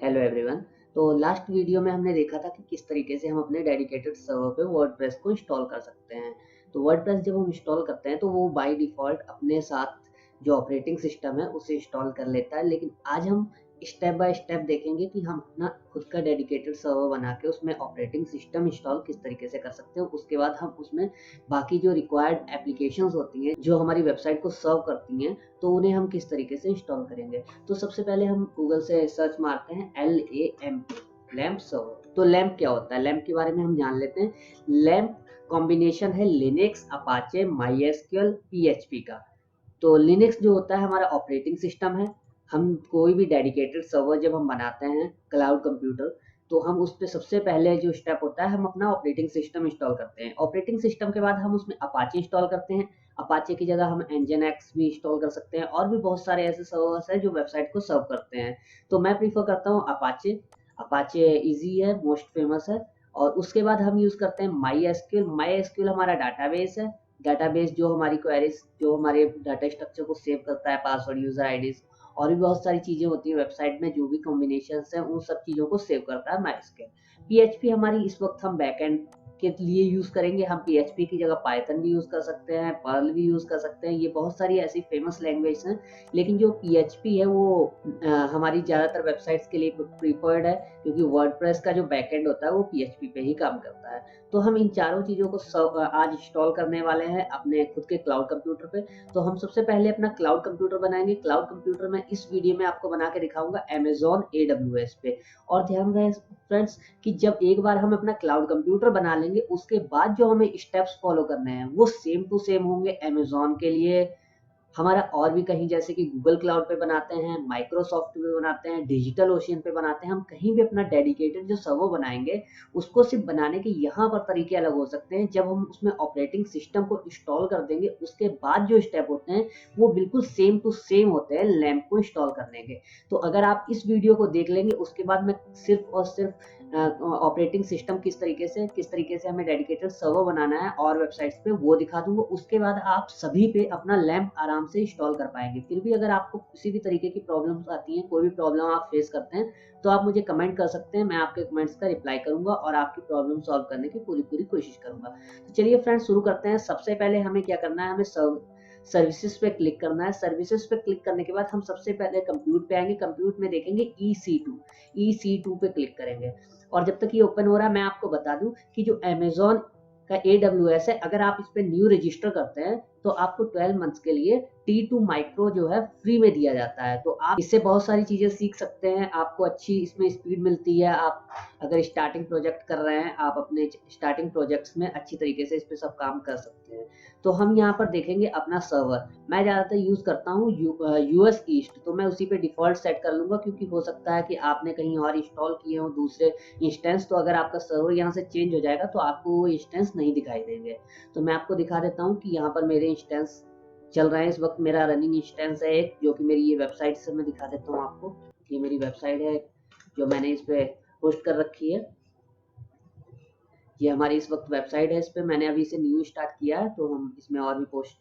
Hello everyone. तो last video में हमने देखा था कि किस तरीके से हम अपने डेडिकेटेड सर्वर पे वर्डप्रेस को इंस्टॉल कर सकते हैं। तो वर्डप्रेस जब हम इंस्टॉल करते हैं तो वो बाय डिफ़ॉल्ट अपने साथ जो ऑपरेटिंग सिस्टम है उसे इंस्टॉल कर लेता है, लेकिन आज हम स्टेप बाय स्टेप देखेंगे कि हम अपना खुद का डेडिकेटेड सर्वर बना के उसमें ऑपरेटिंग सिस्टम इंस्टॉल किस तरीके से कर सकते हैं। उसके बाद हम उसमें बाकी जो रिक्वायर्ड एप्लीकेशंस होती हैं जो हमारी वेबसाइट को सर्व करती हैं, तो उन्हें हम किस तरीके से इंस्टॉल करेंगे। तो सबसे पहले हम गूगल से सर्च मारते हैं LAMP, लैम्प सर्वर। तो लैम्प क्या होता है, लैम्प के बारे में हम जान लेते हैं। लैम्प कॉम्बिनेशन है लिनक्स, अपाचे, माईएसक्यूएल, पीएचपी का। तो लिनक्स जो होता है हमारा ऑपरेटिंग सिस्टम है। हम कोई भी डेडिकेटेड सर्वर जब हम बनाते हैं क्लाउड कंप्यूटर, तो हम उस पे सबसे पहले जो स्टेप होता है हम अपना ऑपरेटिंग सिस्टम इंस्टॉल करते हैं। ऑपरेटिंग सिस्टम के बाद हम उसमें अपाचे इंस्टॉल करते हैं। अपाचे की जगह हम एनजिन भी इंस्टॉल कर सकते हैं, और भी बहुत सारे ऐसे सर्वर्स हैं जो वेबसाइट को सर्व करते हैं। तो मैं प्रीफर करता हूँ अपाचे। अपाचे इजी है, मोस्ट फेमस है। और उसके बाद हम यूज़ करते हैं माई एसक्यूएल। माई एसक्यूएल हमारा डाटाबेस है। डेटाबेस जो हमारी क्वेरीज, जो हमारे डाटा स्ट्रक्चर को सेव करता है, पासवर्ड, यूजर आईडीज, और भी बहुत सारी चीजें होती है वेबसाइट में, जो भी कॉम्बिनेशंस हैं उन सब चीजों को सेव करता है माइस्क्वेल। पीएचपी हमारी इस वक्त हम बैकएंड के लिए यूज करेंगे। हम पीएचपी की जगह पाइथन भी यूज कर सकते हैं, पर्ल भी यूज कर सकते हैं। ये बहुत सारी ऐसी फेमस लैंग्वेज हैं, लेकिन जो पीएचपी है वो हमारी ज्यादातर वेबसाइट्स के लिए प्रीफर्ड है, क्योंकि वर्डप्रेस का जो बैकएंड होता है वो पीएचपी पे ही काम करता है। तो हम इन चारों चीज़ों को आज इंस्टॉल करने वाले हैं अपने खुद के क्लाउड कंप्यूटर पे। तो हम सबसे पहले अपना क्लाउड कंप्यूटर बनाएंगे। क्लाउड कंप्यूटर में इस वीडियो में आपको बना के दिखाऊंगा अमेजॉन AWS पे। और ध्यान रहे फ्रेंड्स कि जब एक बार हम अपना क्लाउड कंप्यूटर बना लेंगे, उसके बाद जो हमें स्टेप्स फॉलो करने हैं वो सेम टू सेम होंगे अमेजॉन के लिए, हमारा और भी कहीं, जैसे कि गूगल क्लाउड पे बनाते हैं, माइक्रोसॉफ्ट पे बनाते हैं, डिजिटल ओशियन पे बनाते हैं। हम कहीं भी अपना डेडिकेटेड जो सर्वर बनाएंगे, उसको सिर्फ बनाने के यहाँ पर तरीके अलग हो सकते हैं। जब हम उसमें ऑपरेटिंग सिस्टम को इंस्टॉल कर देंगे, उसके बाद जो स्टेप होते हैं वो बिल्कुल सेम टू सेम होते हैं लैम्प को इंस्टॉल करने के। तो अगर आप इस वीडियो को देख लेंगे, उसके बाद मैं सिर्फ और सिर्फ ऑपरेटिंग सिस्टम किस तरीके से हमें डेडिकेटेड सर्वर बनाना है और वेबसाइट्स पे वो दिखा दूंगा। उसके बाद आप सभी पे अपना लैम्प आराम से इंस्टॉल कर पाएंगे। फिर भी अगर आपको किसी भी तरीके की प्रॉब्लम्स आती हैं, कोई भी प्रॉब्लम आप फेस करते हैं, तो आप मुझे कमेंट कर सकते हैं। मैं आपके कमेंट्स का रिप्लाई करूंगा और आपकी प्रॉब्लम सॉल्व करने की पूरी पूरी कोशिश करूंगा। तो चलिए फ्रेंड्स, शुरू करते हैं। सबसे पहले हमें क्या करना है, हमें सर्विसेज पे क्लिक करना है। सर्विसेज पे क्लिक करने के बाद हम सबसे पहले कंप्यूट पे आएंगे। कंप्यूट में देखेंगे EC2 पे क्लिक करेंगे। और जब तक ये ओपन हो रहा है, मैं आपको बता दूं कि जो अमेजॉन का AWS है, अगर आप इस पे न्यू रजिस्टर करते हैं तो आपको 12 मंथ्स के लिए T2 माइक्रो जो है फ्री में दिया जाता है। तो आप इससे बहुत सारी चीजें सीख सकते हैं, आपको अच्छी इसमें स्पीड मिलती है। आप अगर स्टार्टिंग प्रोजेक्ट कर रहे हैं, आप अपने स्टार्टिंग प्रोजेक्ट्स में अच्छी तरीके से इस पे सब काम कर सकते हैं। तो हम यहाँ पर देखेंगे अपना सर्वर। मैं ज़्यादातर यूज़ करता हूँ US ईस्ट, तो मैं उसी पे डिफ़ॉल्ट सेट कर लूँगा, क्योंकि हो सकता है कि आपने कहीं और इंस्टॉल किए हो दूसरे इंस्टेंस, तो अगर आपका सर्वर यहाँ से चेंज हो जाएगा तो आपको वो इंस्टेंस नहीं दिखाई देंगे। तो मैं आपको दिखा देता हूँ कि यहाँ पर मेरे इंस्टेंस चल रहे हैं। इस वक्त मेरा रनिंग इंस्टेंस है एक, जो कि मेरी ये वेबसाइट से मैं दिखा देता हूँ आपको। ये मेरी वेबसाइट है जो मैंने इस पे होस्ट कर रखी है। ये हमारी इस वक्त वेबसाइट है, इस पे मैंने अभी इसे न्यू स्टार्ट किया है, तो हम इसमें और भी पोस्ट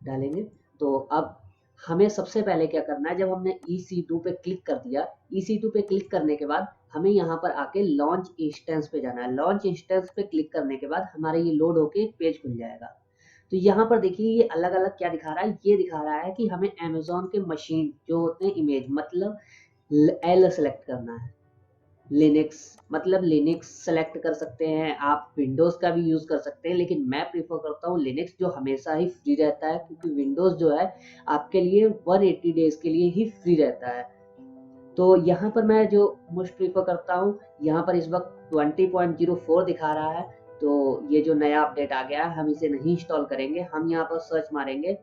डालेंगे। तो अब हमें सबसे पहले क्या करना है, जब हमने EC2 पे क्लिक कर दिया, EC2 पे क्लिक करने के बाद हमें यहाँ पर आके लॉन्च इंस्टेंस पे जाना है। लॉन्च इंस्टेंस पे क्लिक करने के बाद हमारा ये लोड होके एक पेज खुल जाएगा। तो यहाँ पर देखिए ये अलग अलग क्या दिखा रहा है, ये दिखा रहा है कि हमें अमेजोन के मशीन जो होते हैं, इमेज मतलब L सेलेक्ट करना है। लिनक्स मतलब लिनक्स सेलेक्ट कर सकते हैं, आप विंडोज़ का भी यूज़ कर सकते हैं, लेकिन मैं प्रीफर करता हूँ लिनक्स, जो हमेशा ही फ्री रहता है, क्योंकि विंडोज़ जो है आपके लिए 180 डेज़ के लिए ही फ्री रहता है। तो यहाँ पर मैं जो मोस्ट प्रीफर करता हूँ, यहाँ पर इस वक्त 20.04 दिखा रहा है। तो ये जो नया अपडेट आ गया है, हम इसे नहीं इंस्टॉल करेंगे। हम यहाँ पर सर्च मारेंगे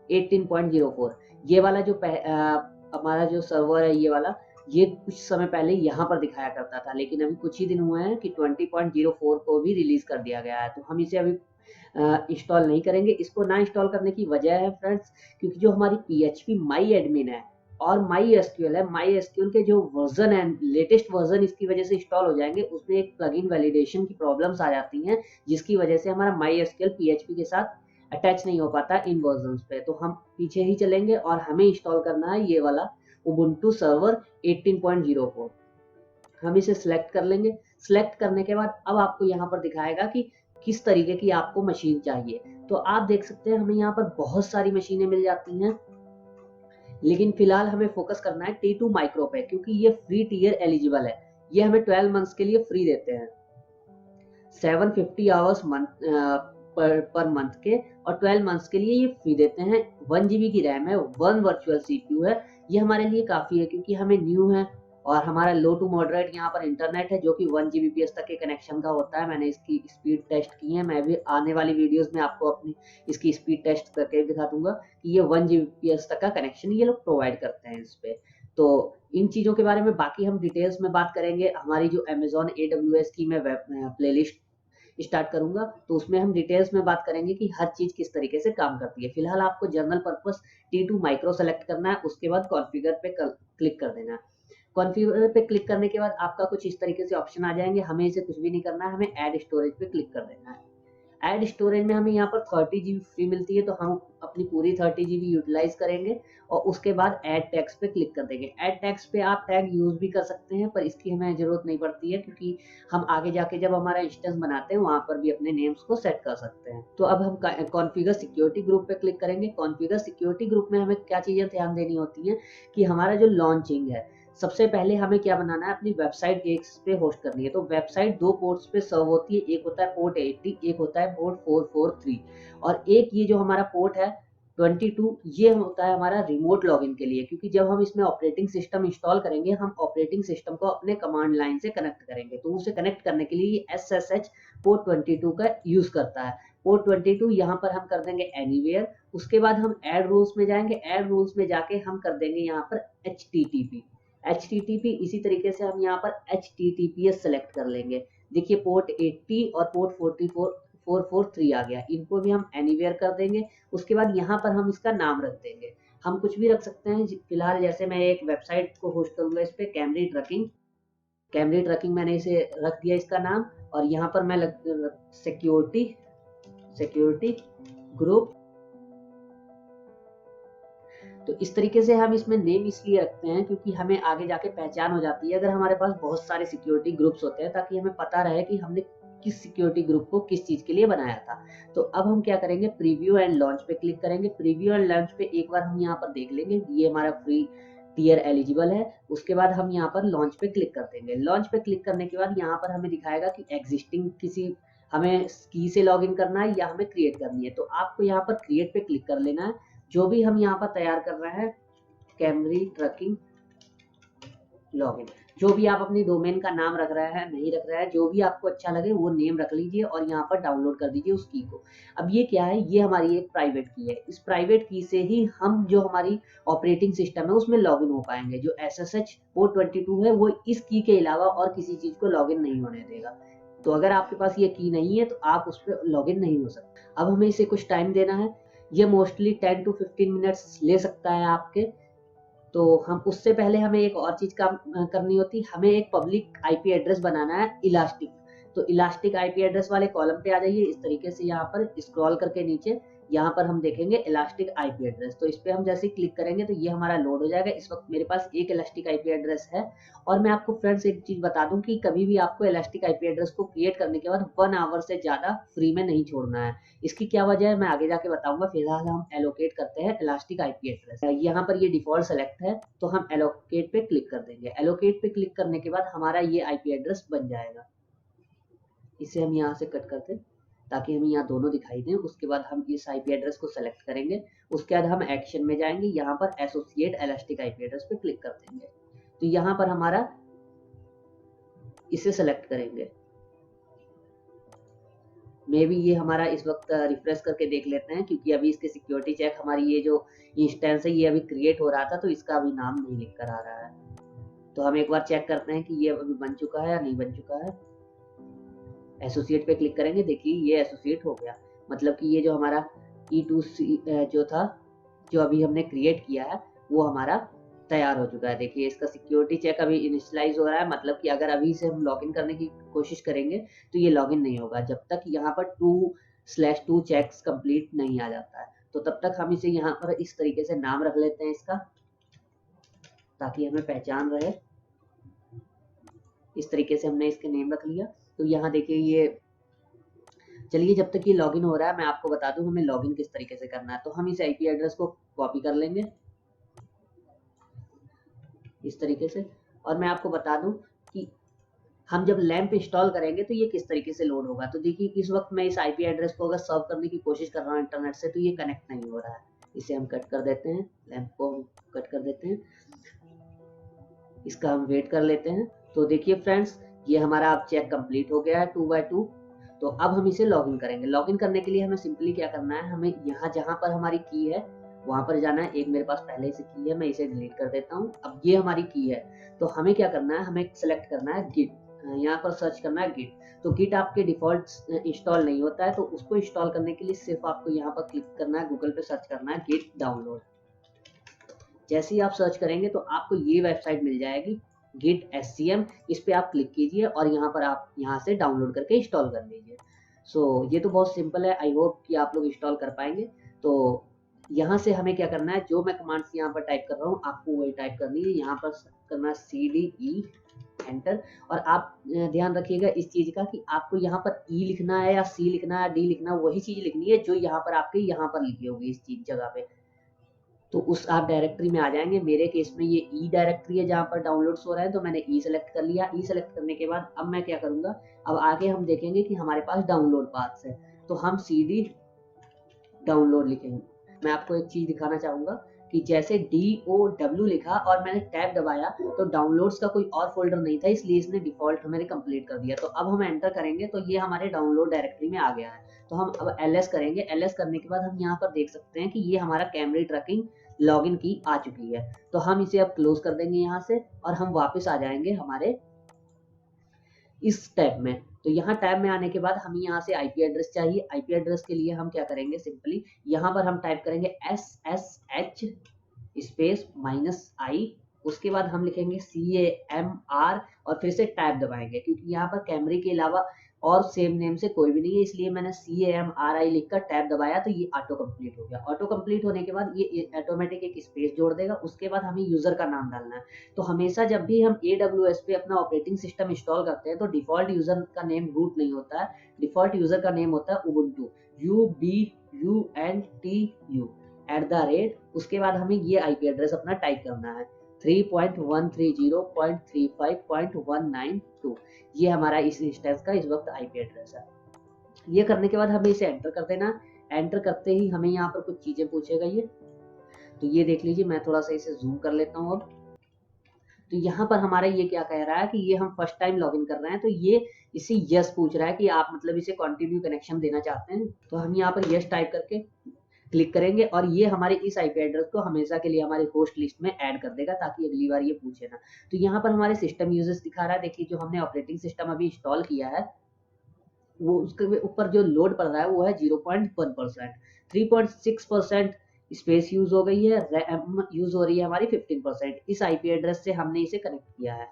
18.04। ये वाला जो हमारा जो सर्वर है, ये वाला, ये कुछ समय पहले यहाँ पर दिखाया करता था, लेकिन अभी कुछ ही दिन हुए हैं कि 20.04 को भी रिलीज कर दिया गया है। तो हम इसे अभी इंस्टॉल नहीं करेंगे। इसको ना इंस्टॉल करने की वजह है फ्रेंड्स, क्योंकि जो हमारी PHP माई एडमिन है और माई एसक्यूएल है, माई एसक्यूएल के जो वर्जन है, लेटेस्ट वर्जन इसकी वजह से इंस्टॉल हो जाएंगे, उसमें एक प्लगइन वैलिडेशन की प्रॉब्लम्स आ जाती हैं, जिसकी वजह से हमारा माई एसक्यूएल PHP के साथ अटैच नहीं हो पाता इन वर्जन्स पे। तो हम पीछे ही चलेंगे और हमें इंस्टॉल करना है ये वाला उबुंटू सर्वर 18.04। हम इसे सिलेक्ट कर लेंगे। सिलेक्ट करने के बाद अब आपको यहाँ पर दिखाएगा कि किस तरीके की आपको मशीन चाहिए। तो आप देख सकते हैं हमें यहाँ पर बहुत सारी मशीनें मिल जाती हैं, लेकिन फिलहाल हमें फोकस करना है T2 माइक्रो पे, क्योंकि ये फ्री टीयर एलिजिबल है। ये हमें 12 मंथ्स के लिए फ्री देते हैं, 750 आवर्स पर मंथ के, और 12 मंथ्स के लिए ये फ्री देते हैं। 1 GB की रैम है, 1 वर्चुअल CPU है। ये हमारे लिए काफ़ी है क्योंकि हमें न्यू है और हमारा लो टू मॉडरेट यहाँ पर इंटरनेट है जो कि 1 Gbps तक के कनेक्शन का होता है। मैंने इसकी स्पीड टेस्ट की है, मैं भी आने वाली वीडियोस में आपको अपनी इसकी स्पीड टेस्ट करके दिखा दूंगा कि ये 1 Gbps तक का कनेक्शन ये लोग प्रोवाइड करते हैं इस पे। तो इन चीज़ों के बारे में बाकी हम डिटेल्स में बात करेंगे। हमारी जो Amazon AWS की मैं वेब प्लेलिस्ट स्टार्ट करूंगा तो उसमें हम डिटेल्स में बात करेंगे कि हर चीज किस तरीके से काम करती है। फिलहाल आपको general purpose T2 micro select करना है, उसके बाद कॉन्फ़िगर पे क्लिक कर देना है। कॉन्फ़िगर पे क्लिक करने के बाद आपका कुछ इस तरीके से ऑप्शन आ जाएंगे। हमें इसे कुछ भी नहीं करना है, हमें ऐड स्टोरेज पे क्लिक कर देना है। ऐड स्टोरेज में हमें यहाँ पर 30 GB फ्री मिलती है, तो हम अपनी पूरी 30 GB यूटिलाइज करेंगे और उसके बाद ऐड टैग्स पे क्लिक कर देंगे। ऐड टैग्स पे आप टैग यूज भी कर सकते हैं, पर इसकी हमें जरूरत नहीं पड़ती है क्योंकि हम आगे जाके जब हमारा इंस्टेंस बनाते हैं वहां पर भी अपने नेम्स को सेट कर सकते हैं। तो अब हम कॉन्फ़िगर सिक्योरिटी ग्रुप पे क्लिक करेंगे। कॉन्फ़िगर सिक्योरिटी ग्रुप में हमें क्या चीजें ध्यान देनी होती हैं कि हमारा जो लॉन्चिंग है, सबसे पहले हमें क्या बनाना है, अपनी वेबसाइट एक पे होस्ट करनी है। तो वेबसाइट 2 पोर्ट्स पे सर्व होती है, एक होता है पोर्ट 80, एक होता है पोर्ट 443, और एक ये जो हमारा पोर्ट है 22, ये होता है हमारा रिमोट लॉगिन के लिए, क्योंकि जब हम इसमें ऑपरेटिंग सिस्टम इंस्टॉल करेंगे हम ऑपरेटिंग सिस्टम को अपने कमांड लाइन से कनेक्ट करेंगे, तो उसे कनेक्ट करने के लिए ये SSH पोर्ट 22 का यूज करता है। पोर्ट 22 यहाँ पर हम कर देंगे एनीवेयर। उसके बाद हम ऐड रूल्स में जाएंगे। ऐड रूल्स में जाके हम कर देंगे यहाँ पर HTTP। इसी तरीके से हम यहाँ पर HTTPS सेलेक्ट कर लेंगे। देखिए पोर्ट 80 और पोर्ट 443 आ गया, इनको भी हम एनीवेयर कर देंगे। उसके बाद यहाँ पर हम इसका नाम रख देंगे, हम कुछ भी रख सकते हैं। फिलहाल जैसे मैं एक वेबसाइट को होस्ट करूंगा इस पे कैमरी ट्रकिंग मैंने इसे रख दिया इसका नाम, और यहाँ पर मैं सिक्योरिटी ग्रुप। तो इस तरीके से हम इसमें नेम इसलिए रखते हैं क्योंकि हमें आगे जाके पहचान हो जाती है अगर हमारे पास बहुत सारे सिक्योरिटी ग्रुप्स होते हैं, ताकि हमें पता रहे कि हमने किस सिक्योरिटी ग्रुप को किस चीज के लिए बनाया था। तो अब हम क्या करेंगे, प्रीव्यू एंड लॉन्च पे क्लिक करेंगे। प्रीव्यू एंड लॉन्च पे एक बार हम यहाँ पर देख लेंगे ये हमारा फ्री टीयर एलिजिबल है। उसके बाद हम यहाँ पर लॉन्च पे क्लिक कर देंगे। लॉन्च पे क्लिक करने के बाद यहाँ पर हमें दिखाएगा कि एग्जिस्टिंग किसी हमें की से लॉगिन करना है या हमें क्रिएट करनी है। तो आपको यहाँ पर क्रिएट पे क्लिक कर लेना है। जो भी हम यहाँ पर तैयार कर रहे हैं कैमरी ट्रकिंग लॉगिन, जो भी आप अपनी डोमेन का नाम रख रहे हैं नहीं रख रहा है, जो भी आपको अच्छा लगे वो नेम रख लीजिए और यहाँ पर डाउनलोड कर दीजिए उस की को। अब ये क्या है, ये हमारी एक प्राइवेट की है। इस प्राइवेट की से ही हम जो हमारी ऑपरेटिंग सिस्टम है उसमें लॉगिन हो पाएंगे। जो SSH पोर्ट 22 है वो इस की के अलावा और किसी चीज को लॉगिन नहीं होने देगा। तो अगर आपके पास ये की नहीं है तो आप उस पर लॉगिन नहीं हो सकते। अब हमें इसे कुछ टाइम देना है, ये मोस्टली 10 to 15 मिनट्स ले सकता है आपके। तो हम उससे पहले हमें एक और चीज काम करनी होती, हमें एक पब्लिक IP एड्रेस बनाना है इलास्टिक। तो इलास्टिक IP एड्रेस वाले कॉलम पे आ जाइए। इस तरीके से यहाँ पर स्क्रॉल करके नीचे यहाँ पर हम देखेंगे इलास्टिक IP एड्रेस। तो इस पे हम जैसे क्लिक करेंगे तो ये हमारा लोड हो जाएगा। इस वक्त मेरे पास एक इलास्टिक IP एड्रेस है। और मैं आपको फ्रेंड्स एक चीज बता दूं कि कभी भी आपको इलास्टिक IP एड्रेस को क्रिएट करने के बाद 1 आवर से ज्यादा फ्री में नहीं छोड़ना है। इसकी क्या वजह है मैं आगे जाके बताऊंगा। फिलहाल हम एलोकेट करते हैं इलास्टिक IP एड्रेस। यहाँ पर ये डिफॉल्ट सेलेक्ट है तो हम एलोकेट पे क्लिक कर देंगे। एलोकेट पे क्लिक करने के बाद हमारा ये IP एड्रेस बन जाएगा। इसे हम यहाँ से कट करते हैं ताकि हमें यहाँ दोनों दिखाई दें। उसके बाद हम इस IP एड्रेस को सेलेक्ट करेंगे। उसके बाद हम एक्शन में जाएंगे, यहाँ पर एसोसिएट इलास्टिक IP एड्रेस पे क्लिक कर देंगे। तो यहाँ पर हमारा इसे सेलेक्ट करेंगे। मे भी ये हमारा इस वक्त रिफ्रेश करके देख लेते हैं क्योंकि अभी इसके सिक्योरिटी चेक हमारी ये जो इंस्टेंस है ये अभी क्रिएट हो रहा था तो इसका अभी नाम नहीं लिख कर आ रहा है। तो हम एक बार चेक करते हैं कि ये अभी बन चुका है या नहीं बन चुका है। एसोसिएट पे क्लिक करेंगे, देखिए ये एसोसिएट हो गया। मतलब कि ये जो हमारा E2C जो था जो अभी हमने क्रिएट किया है वो हमारा तैयार हो चुका है। देखिए इसका सिक्योरिटी चेक अभी इनिशियलाइज हो रहा है। मतलब कि अगर अभी से हम लॉगिन करने की कोशिश करेंगे तो ये लॉगिन नहीं होगा जब तक यहाँ पर 2/2 चेक्स कंप्लीट नहीं आ जाता है। तो तब तक हम इसे यहाँ पर इस तरीके से नाम रख लेते हैं इसका ताकि हमें पहचान रहे। इस तरीके से हमने इसके नेम रख लिया। तो यहाँ देखिए ये, चलिए जब तक ये लॉगिन हो रहा है मैं आपको बता दूं हमें लॉगिन किस तरीके से करना है। तो हम इस आईपी एड्रेस को कॉपी कर लेंगे इस तरीके से, और मैं आपको बता दूं कि हम जब लैंप इंस्टॉल करेंगे तो ये किस तरीके से लोड होगा। तो देखिए इस वक्त मैं इस आईपी एड्रेस को अगर सर्व करने की कोशिश कर रहा हूँ इंटरनेट से, तो ये कनेक्ट नहीं हो रहा है। इसे हम कट कर देते हैं, लैंप को कट कर देते हैं, इसका हम वेट कर लेते हैं। तो देखिए फ्रेंड्स, ये हमारा अब चेक कंप्लीट हो गया है 2x2। तो अब हम इसे लॉगिन करेंगे। लॉगिन करने के लिए हमें सिंपली क्या करना है, हमें यहाँ जहाँ पर हमारी की है वहां पर जाना है। एक मेरे पास पहले से की है, मैं इसे डिलीट कर देता हूँ। अब ये हमारी की है, तो हमें क्या करना है, हमें सेलेक्ट करना है गिट, यहाँ पर सर्च करना है गिट। तो गिट आपके डिफॉल्ट इंस्टॉल नहीं होता है, तो उसको इंस्टॉल करने के लिए सिर्फ आपको यहाँ पर क्लिक करना है, गूगल पे सर्च करना है गिट डाउनलोड। जैसे ही आप सर्च करेंगे तो आपको ये वेबसाइट मिल जाएगी गिट SCM। इस पे आप क्लिक कीजिए और यहाँ पर आप यहाँ से डाउनलोड करके इंस्टॉल कर लीजिए। सो ये तो बहुत सिंपल है, आई होप कि आप लोग इंस्टॉल कर पाएंगे। तो यहाँ से हमें क्या करना है, जो मैं कमांड्स यहाँ पर टाइप कर रहा हूँ आपको वही टाइप करनी है। यहाँ पर करना CDE एंटर। और आप ध्यान रखिएगा इस चीज का कि आपको यहाँ पर E लिखना है या C लिखना है, D लिखना है, वही चीज लिखनी है जो यहाँ पर आपके यहाँ पर लिखी होगी इस चीज जगह पे। तो उस आप डायरेक्टरी में आ जाएंगे। मेरे केस में ये ई डायरेक्टरी है जहाँ पर डाउनलोड्स हो रहा है, तो मैंने ई सेलेक्ट कर लिया। ई सेलेक्ट करने के बाद अब मैं क्या करूंगा, अब आगे हम देखेंगे कि हमारे पास डाउनलोड पाथ्स है, तो हम CD डाउनलोड लिखेंगे। मैं आपको एक चीज दिखाना चाहूंगा कि जैसे DOW लिखा और मैंने टैब दबाया तो डाउनलोड्स का कोई और फोल्डर नहीं था, इसलिए इसने डिफॉल्ट मेरे कंप्लीट कर दिया। तो अब हम एंटर करेंगे तो ये हमारे डाउनलोड डायरेक्टरी में आ गया है। तो हम अब LS करेंगे। LS करने के बाद हम यहाँ पर देख सकते हैं कि ये हमारा कैमरे ट्रैकिंग लॉगिन की आ चुकी है। तो हम इसे अब क्लोज कर देंगे यहाँ से, और हम वापस आ जाएंगे हमारे इस टैब में। तो यहाँ टैब में आने के बाद हमें यहाँ से आईपी एड्रेस चाहिए। आईपी एड्रेस के लिए हम क्या करेंगे, सिंपली यहाँ पर हम टाइप करेंगे SSH स्पेस -i, उसके बाद हम लिखेंगे CAMR और फिर से टैब दबाएंगे, क्योंकि यहाँ पर कैमरे के अलावा और सेम नेम से कोई भी नहीं है, इसलिए मैंने CAMRI लिखकर टैब दबाया तो ये ऑटो कंप्लीट हो गया। ऑटो कंप्लीट होने के बाद ये ऑटोमेटिक एक स्पेस जोड़ देगा। उसके बाद हमें यूजर का नाम डालना है। तो हमेशा जब भी हम AWS पे अपना ऑपरेटिंग सिस्टम इंस्टॉल करते हैं तो डिफॉल्ट यूजर का नेम रूट नहीं होता है, डिफॉल्ट यूजर का नेम होता है उबुंटू, UBUNTU @ उसके बाद हमें ये आईपी एड्रेस अपना टाइप करना है 3.130.35.192। ये हमारा इस इंस्टेंस का इस वक्त आईपी एड्रेस है। ये करने के बाद हमें इसे एंटर कर देना। एंटर करते ही हमें यहाँ पर कुछ चीजें पूछेगा ये, तो ये देख लीजिए। मैं थोड़ा सा इसे जूम कर लेता हूँ अब। तो यहाँ पर हमारा ये क्या कह रहा है कि ये हम फर्स्ट टाइम लॉगिन कर रहे हैं, तो ये इसे यस पूछ रहा है कि आप मतलब इसे कंटिन्यू कनेक्शन देना चाहते हैं। तो हम यहाँ पर यस टाइप करके क्लिक करेंगे और ये हमारे इस आईपी एड्रेस को हमेशा के लिए हमारी होस्ट लिस्ट में ऐड कर देगा, ताकि अगली बार ये पूछे ना। तो यहाँ पर हमारे सिस्टम यूजर्स दिखा रहा है। देखिए जो हमने ऑपरेटिंग सिस्टम अभी इंस्टॉल किया है वो उसके ऊपर जो लोड पड़ रहा है वो है 0.1%। 3.6% स्पेस यूज हो गई है, रैम यूज हो रही है हमारी 15%। इस आईपी एड्रेस से हमने इसे कनेक्ट किया है,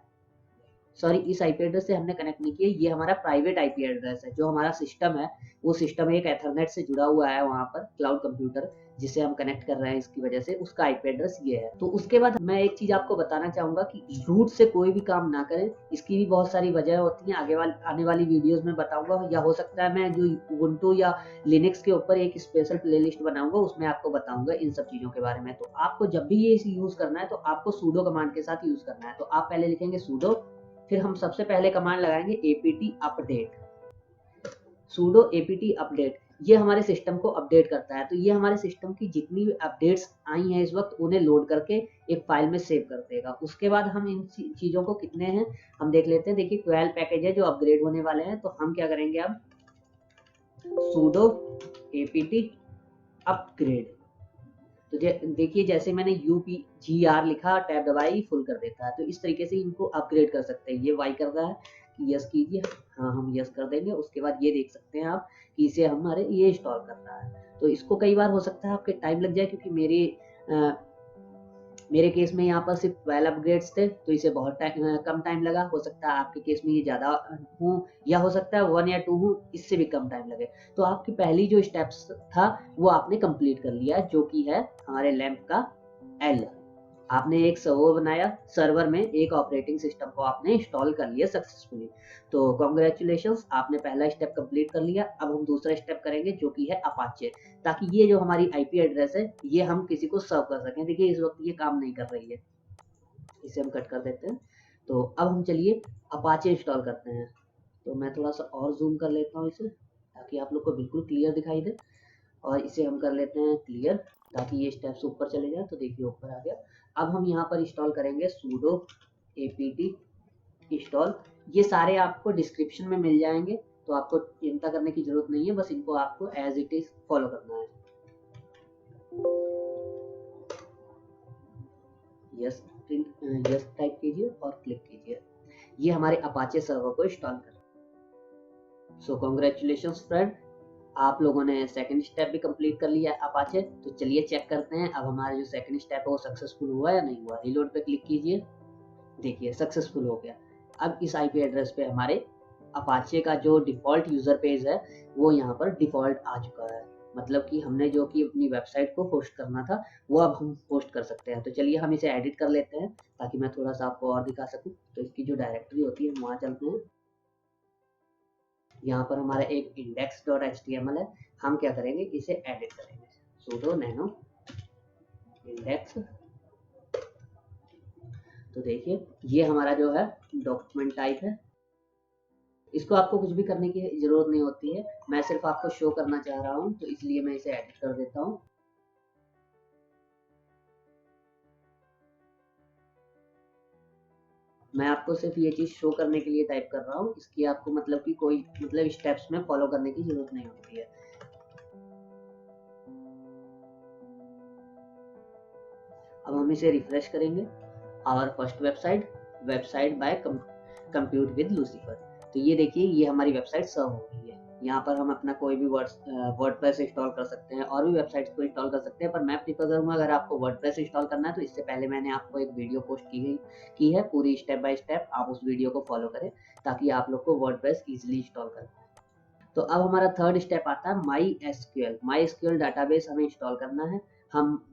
सॉरी इस आईपी एड्रेस से हमने कनेक्ट नहीं किया, ये हमारा प्राइवेट आईपी एड्रेस है। जो हमारा सिस्टम है वो सिस्टम एक एथरनेट से जुड़ा हुआ है, वहां पर क्लाउड कंप्यूटर जिसे हम कनेक्ट कर रहे हैं, इसकी वजह से उसका आईपी एड्रेस ये है। तो उसके बाद मैं एक चीज आपको बताना चाहूंगा कि रूट से कोई भी काम ना करें, इसकी भी बहुत सारी वजह होती हैं। आने वाली वीडियोस में बताऊंगा, या हो सकता है मैं जो उबुंटू या लिनक्स के ऊपर एक स्पेशल प्लेलिस्ट बनाऊंगा, उसमें आपको बताऊंगा इन सब चीजों के बारे में। तो आपको जब भी ये यूज करना है तो आपको सूडो कमांड के साथ यूज करना है। तो आप पहले लिखेंगे सूडो, फिर हम सबसे पहले कमांड लगाएंगे apt update, sudo apt update. ये हमारे सिस्टम को अपडेट करता है। तो ये हमारे सिस्टम की जितनी भी अपडेट्स आई हैं इस वक्त उन्हें लोड करके एक फाइल में सेव कर देगा। उसके बाद हम इन चीजों को कितने हैं हम देख लेते हैं। देखिए 12 पैकेज है जो अपग्रेड होने वाले हैं। तो हम क्या करेंगे अब sudo apt अपग्रेड। तो देखिए जैसे मैंने UPGR लिखा, टैब दबाई, फुल कर देता है। तो इस तरीके से इनको अपग्रेड कर सकते हैं। ये वाई कर रहा है कि यस कीजिए, हाँ हम यस कर देंगे। उसके बाद ये देख सकते हैं आप कि इसे हमारे ये इंस्टॉल कर रहा है। तो इसको कई बार हो सकता है आपके टाइम लग जाए, क्योंकि मेरे केस में यहाँ पर सिर्फ 12 अपग्रेड्स थे, तो इसे बहुत कम टाइम लगा। हो सकता है आपके केस में ये ज्यादा हो, या हो सकता है 1 या 2 हो, इससे भी कम टाइम लगे। तो आपकी पहली जो स्टेप्स था वो आपने कंप्लीट कर लिया, जो कि है हमारे लैंप का L। आपने एक सर्वर बनाया, सर्वर में एक ऑपरेटिंग सिस्टम को आपने इंस्टॉल कर लिया सक्सेसफुली। तो कॉन्ग्रेचुलेशंस, आपने पहला स्टेप कंप्लीट कर लिया। अब हम दूसरा स्टेप करेंगे जो कि है अपाचे, ताकि ये जो हमारी आईपी एड्रेस है ये हम किसी को सर्व कर सकें। देखिए इस वक्त ये काम नहीं कर रही है, इसे हम कट कर देते हैं। तो अब हम चलिए अपाचे इंस्टॉल करते हैं। तो मैं थोड़ा सा और जूम कर लेता हूँ इसे, ताकि आप लोग को बिल्कुल क्लियर दिखाई दे। और इसे हम कर लेते हैं क्लियर, ताकि ये स्टेप्स ऊपर चले जाए। तो देखिए ऊपर आ गया। अब हम यहाँ पर इंस्टॉल करेंगे sudo apt इंस्टॉल। ये सारे आपको डिस्क्रिप्शन में मिल जाएंगे, तो आपको चिंता करने की जरूरत नहीं है, बस इनको आपको एज इट इज फॉलो करना है। यस यस टाइप कीजिए और क्लिक कीजिए। ये हमारे अपाचे सर्वर को इंस्टॉल कर। सो कॉन्ग्रेचुलेशंस फ्रेंड, आप लोगों ने सेकंड स्टेप भी कंप्लीट कर लिया है अपाचे। तो चलिए चेक करते हैं अब हमारा जो सेकंड स्टेप है वो सक्सेसफुल हुआ या नहीं हुआ। रीलोड पे क्लिक कीजिए, देखिए सक्सेसफुल हो गया। अब इस आईपी एड्रेस पे हमारे अपाचे का जो डिफॉल्ट यूजर पेज है वो यहाँ पर डिफॉल्ट आ चुका है। मतलब कि हमने जो कि अपनी वेबसाइट को होस्ट करना था वो अब हम होस्ट कर सकते हैं। तो चलिए हम इसे एडिट कर लेते हैं, ताकि मैं थोड़ा सा आपको और दिखा सकूं। तो इसकी जो डायरेक्टरी होती है वहाँ चलते हैं। यहाँ पर हमारा एक index.html है। हम क्या करेंगे, इसे एडिट करेंगे। sudo nano index। तो देखिए ये हमारा जो है डॉक्यूमेंट टाइप है। इसको आपको कुछ भी करने की जरूरत नहीं होती है, मैं सिर्फ आपको शो करना चाह रहा हूँ, तो इसलिए मैं इसे एडिट कर देता हूँ। मैं आपको सिर्फ ये चीज शो करने के लिए टाइप कर रहा हूँ, इसकी आपको मतलब कि कोई मतलब स्टेप्स में फॉलो करने की जरूरत नहीं होती है। अब हम इसे रिफ्रेश करेंगे। Our first website, website by compute with Lucifer. तो ये देखिए ये हमारी वेबसाइट सर्व हो गई है। यहाँ पर हम अपना कोई भी वर्डप्रेस इंस्टॉल कर सकते हैं और भी वेबसाइट्स को इंस्टॉल कर सकते हैं, पर मैं प्रीफर करूँगा अगर आपको वर्डप्रेस इंस्टॉल करना है तो इससे पहले मैंने आपको एक वीडियो पोस्ट की है पूरी स्टेप बाय स्टेप। आप उस वीडियो को फॉलो करें ताकि आप लोग को वर्डप्रेस इजीली इंस्टॉल कर पाए। तो अब हमारा थर्ड स्टेप आता है my SQL. My SQL database हमें इंस्टॉल करना है। हम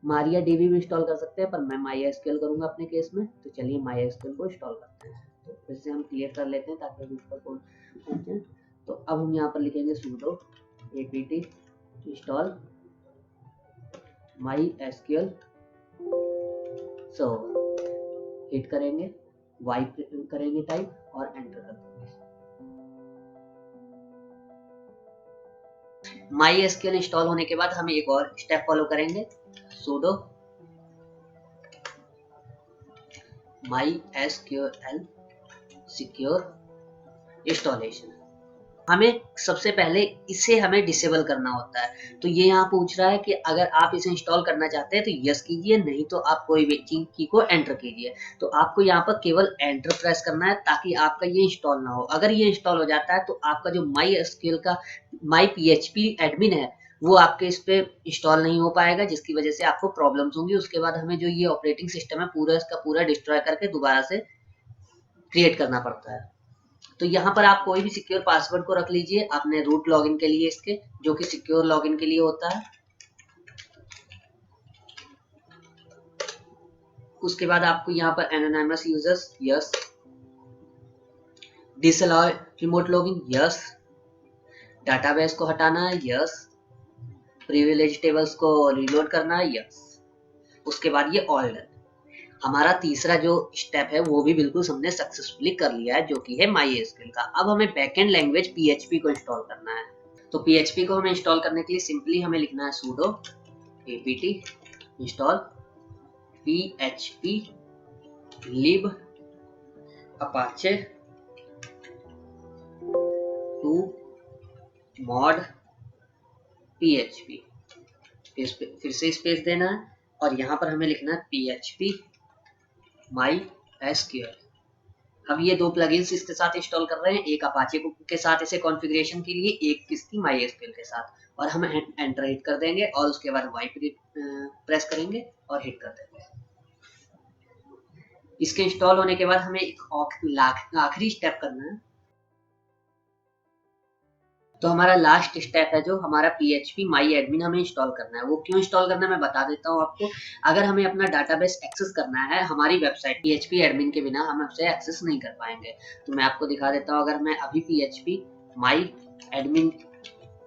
मारिया डीबी भी इंस्टॉल कर सकते हैं, पर मैं माई एसक्यूएल करूंगा अपने केस में। तो चलिए माई एसक्यूएल को इंस्टॉल करते हैं। तो फिर से हम क्लियर कर लेते हैं ताकि हम इस पर पहुंचे। तो अब हम यहाँ पर लिखेंगे sudo apt install my SQL server. Hit करेंगे, वाई करेंगे टाइप और एंटर कर देंगे। माई एसक्यूएल इंस्टॉल होने के बाद हम एक और स्टेप फॉलो करेंगे। sudo MySQL secure installation. हमें सबसे पहले इसे हमें डिसेबल करना होता है। तो ये यहाँ पूछ रहा है कि अगर आप इसे इंस्टॉल करना चाहते हैं तो यस कीजिए, नहीं तो आप कोई भी की को एंटर कीजिए। तो आपको यहाँ पर केवल एंटर प्रेस करना है ताकि आपका ये इंस्टॉल ना हो। अगर ये इंस्टॉल हो जाता है तो आपका जो माई एसक्यूएल का माई पीएचपी एडमिन है वो आपके इस पे इंस्टॉल नहीं हो पाएगा, जिसकी वजह से आपको प्रॉब्लम्स होंगी। उसके बाद हमें जो ये ऑपरेटिंग सिस्टम है पूरा इसका पूरा डिस्ट्रॉय करके दोबारा से क्रिएट करना पड़ता है। तो यहाँ पर आप कोई भी सिक्योर पासवर्ड को रख लीजिए अपने रूट लॉगिन के लिए, इसके जो कि सिक्योर लॉगिन के लिए होता है। उसके बाद आपको यहाँ पर anonymous users yes, disallow remote login yes, database को हटाना है यस, प्रिविलेज टेबल्स को रीलोड करना है यस। उसके बाद ये ऑल डन। हमारा तीसरा जो स्टेप है वो भी बिल्कुल हमने सक्सेसफुली कर लिया है, जो कि है माई एसक्यूएल का। अब हमें बैकएंड लैंग्वेज पीएचपी को इंस्टॉल करना है। तो पीएचपी को हमें इंस्टॉल करने के लिए सिंपली हमें लिखना है sudo apt install php lib apache to mod php। फिर से स्पेस देना है और यहाँ पर हमें लिखना है php MySQL। हम ये दो प्लगइन्स इसके साथ इंस्टॉल कर रहे हैं, एक अपाचे के साथ इसे कॉन्फ़िगरेशन के लिए, एक इसकी MySQL के साथ। और हम एंटर हिट कर देंगे और उसके बाद वाई प्रेस करेंगे और हिट कर देंगे। इसके इंस्टॉल होने के बाद हमें एक आखिरी स्टेप करना है। तो हमारा लास्ट स्टेप है जो हमारा PHP माई एडमिन हमें इंस्टॉल करना है। वो क्यों इंस्टॉल करना है मैं बता देता हूँ आपको। अगर हमें अपना डाटाबेस एक्सेस करना है हमारी वेबसाइट PHP एडमिन के बिना हम उसे एक्सेस नहीं कर पाएंगे। तो मैं आपको दिखा देता हूँ। अगर मैं अभी PHP माई एडमिन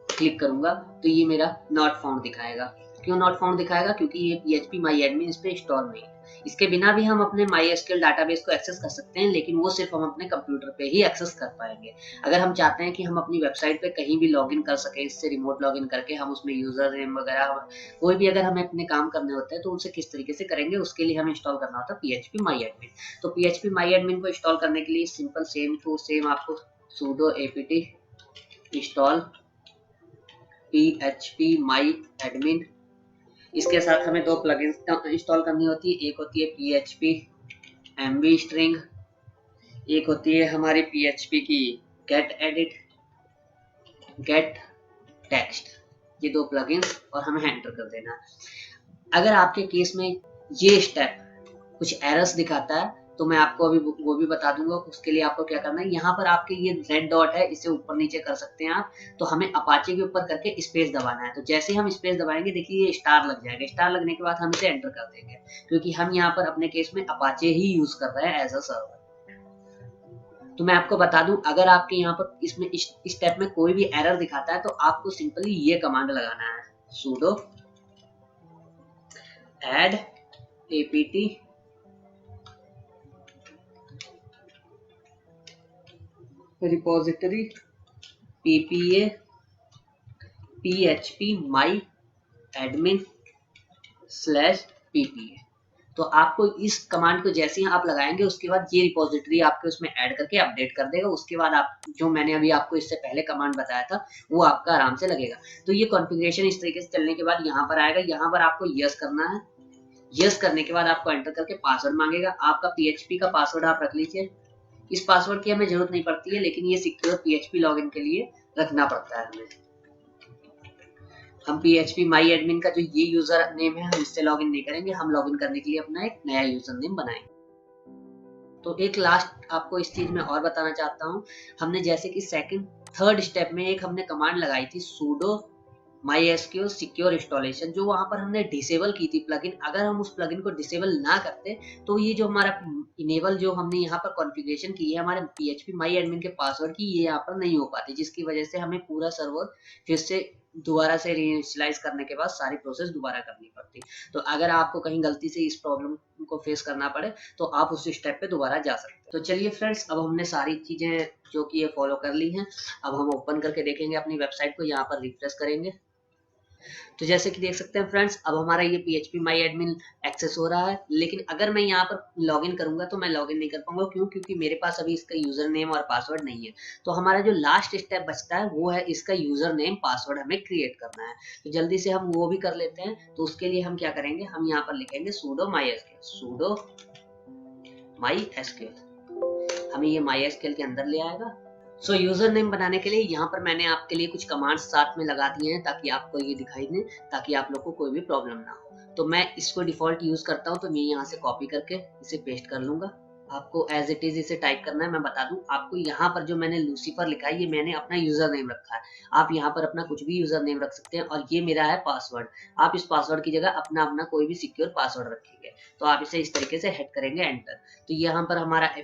क्लिक करूंगा तो ये मेरा नॉट फाउंड दिखाएगा। क्यों नॉट फाउंड दिखाएगा? क्योंकि ये PHP माई एडमिन इस पे इंस्टॉल नहीं है। इसके बिना भी हम अपने MySQL डाटाबेस को एक्सेस कर सकते हैं, लेकिन वो सिर्फ हम अपने कंप्यूटर पे ही एक्सेस कर पाएंगे। अगर हम चाहते हैं कि हम अपनी वेबसाइट पे कहीं भी लॉगिन कर सके, इससे रिमोट लॉगिन करके हम उसमें यूजर नेम वगैरह कोई भी अगर हमें अपने काम करने होते हैं तो उनसे किस तरीके से करेंगे, उसके लिए हमें इंस्टॉल करना होता है PHP माई एडमिन। तो PHP माई एडमिन को इंस्टॉल करने के लिए सिंपल सेम टू सेम आपको sudo apt इंस्टॉल PHP माई एडमिन। इसके साथ हमें दो प्लगइन्स इंस्टॉल करनी होती है। एक होती है PHP MV स्ट्रिंग, एक होती है हमारी PHP की गेट एडिट, गेट टेक्स्ट। ये दो प्लगइन्स और हमें एंटर कर देना। अगर आपके केस में ये स्टेप कुछ एरर्स दिखाता है तो मैं आपको अभी वो भी बता दूंगा। उसके लिए आपको क्या करना है, यहाँ पर आपके ये रेड डॉट है, इसे ऊपर नीचे कर सकते हैं आप। तो हमें अपाचे के ऊपर करके स्पेस दबाना है। तो जैसे ही हम स्पेस दबाएंगे देखिए ये स्टार लग जाएगा। स्टार लगने के बाद हम इसे एंटर कर देंगे, क्योंकि हम यहाँ पर अपने केस में अपाचे ही यूज कर रहे हैं एज अ सर्वर। तो मैं आपको बता दूं, अगर आपके यहाँ पर इसमें इस स्टेप में कोई भी एरर दिखाता है तो आपको सिंपली ये कमांड लगाना है, sudo add apt repository ppa php my admin /ppa। तो आपको इस कमांड को जैसे ही आप लगाएंगे उसके बाद ये रिपोजिटरी आपके उसमें ऐड करके अपडेट कर देगा। उसके बाद आप जो मैंने अभी आपको इससे पहले कमांड बताया था वो आपका आराम से लगेगा। तो ये कॉन्फ़िगरेशन इस तरीके से चलने के बाद यहाँ पर आएगा। यहाँ पर आपको यस करना है। यस करने के बाद आपको एंटर करके पासवर्ड मांगेगा। आपका PHP का पासवर्ड आप रख लीजिए। इस पासवर्ड की हमें जरूरत नहीं पड़ती है, लेकिन ये सिक्योर PHP लॉगिन के लिए रखना पड़ता है हमें। हम PHP माई एडमिन का जो ये यूजर नेम है हम इससे लॉगिन नहीं करेंगे। हम लॉगिन करने के लिए अपना एक नया यूजर नेम बनाएंगे। तो एक लास्ट आपको इस चीज में और बताना चाहता हूँ। हमने जैसे कि सेकंड थर्ड स्टेप में एक हमने कमांड लगाई थी sudo MySQL सिक्योर इंस्टॉलेशन, जो वहां पर हमने डिसेबल की थी प्लगइन। अगर हम उस प्लगइन को डिसेबल ना करते तो ये जो हमारा इनेबल जो हमने यहाँ पर कॉन्फ़िगरेशन की है हमारे PHP माई एडमिन के पासवर्ड की, ये यहाँ पर नहीं हो पाती, जिसकी वजह से हमें पूरा सर्वर फिर से दोबारा से रीइनिशियलाइज करने के बाद सारी प्रोसेस दोबारा करनी पड़ती। तो अगर आपको कहीं गलती से इस प्रॉब्लम को फेस करना पड़े तो आप उस स्टेप पे दोबारा जा सकते हैं। तो चलिए फ्रेंड्स, अब हमने सारी चीजें जो कि ये फॉलो कर ली हैं। अब हम ओपन करके देखेंगे अपनी वेबसाइट को, यहाँ पर रिफ्रेश करेंगे। तो जैसे कि देख सकते हैं फ्रेंड्स, अब हमारा ये PHP माई एडमिन एक्सेस हो रहा है। लेकिन अगर मैं यहाँ पर लॉगिन करूंगा तो मैं लॉगिन नहीं कर पाऊंगा। क्यों? क्योंकि मेरे पास अभी इसका यूजर नेम और पासवर्ड नहीं है। तो हमारा जो लास्ट स्टेप बचता है वो है इसका यूजर नेम पासवर्ड हमें क्रिएट करना है। तो जल्दी से हम वो भी कर लेते हैं। तो उसके लिए हम क्या करेंगे, हम यहाँ पर लिखेंगे sudo mysql। हमें ये MySQL के अंदर ले आएगा। सो यूजर नेम बनाने के लिए यहाँ पर मैंने आपके लिए कुछ कमांड्स साथ में लगा दिए हैं ताकि आपको ये दिखाई दे, ताकि आप लोग को कोई भी प्रॉब्लम ना हो। तो मैं इसको डिफॉल्ट यूज करता हूँ, तो मैं यहाँ से कॉपी करके इसे पेस्ट कर लूंगा। आपको एज इट इज इसे टाइप करना है। मैं बता दूं आपको, यहाँ पर जो मैंने लूसीफर लिखा है ये मैंने अपना यूजर नेम रखा है। आप यहाँ पर अपना कुछ भी यूजर नेम रख सकते हैं, और ये मेरा है पासवर्ड। आप इस पासवर्ड की जगह अपना अपना कोई भी सिक्योर पासवर्ड रखेंगे। तो आप इसे इस तरीके से हेड करेंगे एंटर। तो यहाँ पर हमारा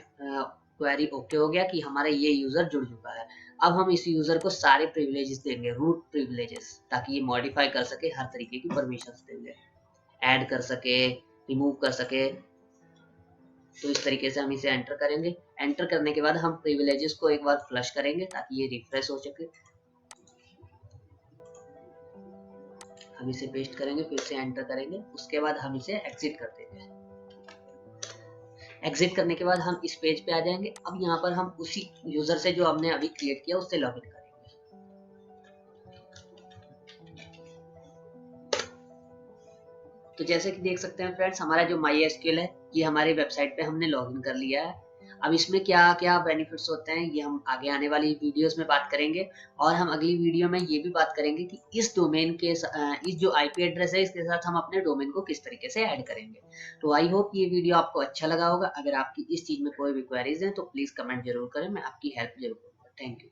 क्वेरी ओके हो गया कि हमारा ये यूजर जुड़ चुका है। अब हम इस यूजर को सारे प्रिविलेजेस देंगे, रूट प्रिविलेजेस, ताकि ये मॉडिफाई कर सके, हर तरीके की परमिशंस देंगे, ऐड कर सके, रिमूव कर सके। तो इस तरीके से हम इसे एंटर करेंगे। एंटर करने के बाद हम प्रिविलेजेस को एक बार फ्लश करेंगे ताकि ये रिफ्रेश हो सके। हम इसे पेस्ट करेंगे, फिर से एंटर करेंगे, उसके बाद हम इसे एग्जिट कर देंगे। एग्जिट करने के बाद हम इस पेज पे आ जाएंगे। अब यहाँ पर हम उसी यूजर से जो हमने अभी क्रिएट किया उससे लॉगिन करेंगे। तो जैसे कि देख सकते हैं फ्रेंड्स, हमारा जो MySQL है ये हमारी वेबसाइट पे हमने लॉगिन कर लिया है। अब इसमें क्या क्या बेनिफिट्स होते हैं ये हम आगे आने वाली वीडियोस में बात करेंगे। और हम अगली वीडियो में ये भी बात करेंगे कि इस डोमेन के इस जो IP एड्रेस है इसके साथ हम अपने डोमेन को किस तरीके से ऐड करेंगे। तो आई होप ये वीडियो आपको अच्छा लगा होगा। अगर आपकी इस चीज में कोई भी क्वेरीज हैं तो प्लीज कमेंट जरूर करें, मैं आपकी हेल्प जरूर करूंगा। Thank you.